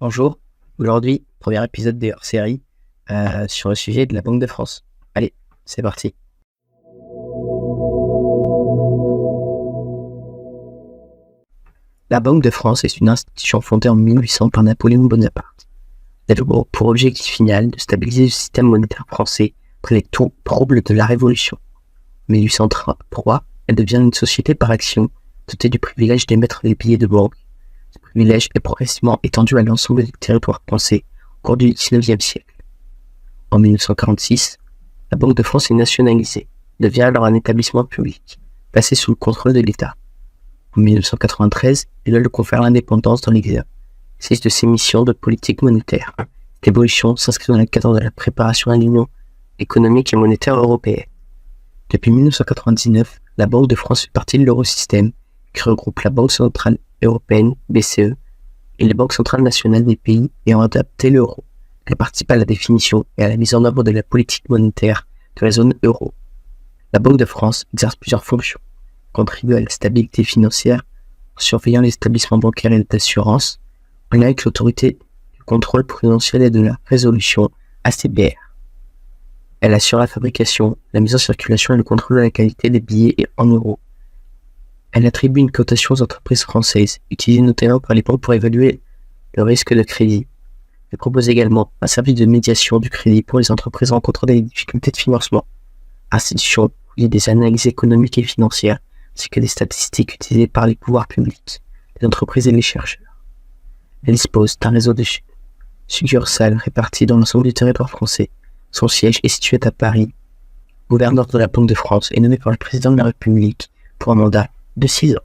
Bonjour, aujourd'hui, premier épisode des hors-série sur le sujet de la Banque de France. Allez, c'est parti. La Banque de France est une institution fondée en 1800 par Napoléon Bonaparte. Elle a pour objectif final de stabiliser le système monétaire français après les troubles de la Révolution. En 1803, elle devient une société par action dotée du privilège d'émettre les billets de banque. Ce privilège est progressivement étendu à l'ensemble du territoire français au cours du XIXe siècle. En 1946, la Banque de France est nationalisée, devient alors un établissement public, placé sous le contrôle de l'État. En 1993, elle lui confère l'indépendance dans l'exercice de ses missions de politique monétaire. Cette évolution s'inscrit dans le cadre de la préparation à l'Union économique et monétaire européenne. Depuis 1999, la Banque de France fait partie de l'Eurosystème, qui regroupe la Banque centrale européenne, BCE, et les banques centrales nationales des pays ayant adopté l'euro. Elle participe à la définition et à la mise en œuvre de la politique monétaire de la zone euro. La Banque de France exerce plusieurs fonctions. Elle contribue à la stabilité financière en surveillant les établissements bancaires et d'assurance, en lien avec l'autorité du contrôle prudentiel et de la résolution, ACBR. Elle assure la fabrication, la mise en circulation et le contrôle de la qualité des billets en euros. Elle attribue une cotation aux entreprises françaises, utilisée notamment par les banques pour évaluer le risque de crédit. Elle propose également un service de médiation du crédit pour les entreprises rencontrant des difficultés de financement. Institution liée des analyses économiques et financières, ainsi que des statistiques utilisées par les pouvoirs publics, les entreprises et les chercheurs. Elle dispose d'un réseau de succursales réparties dans l'ensemble du territoire français. Son siège est situé à Paris. Le gouverneur de la Banque de France est nommé par le président de la République pour un mandat de 6 ans.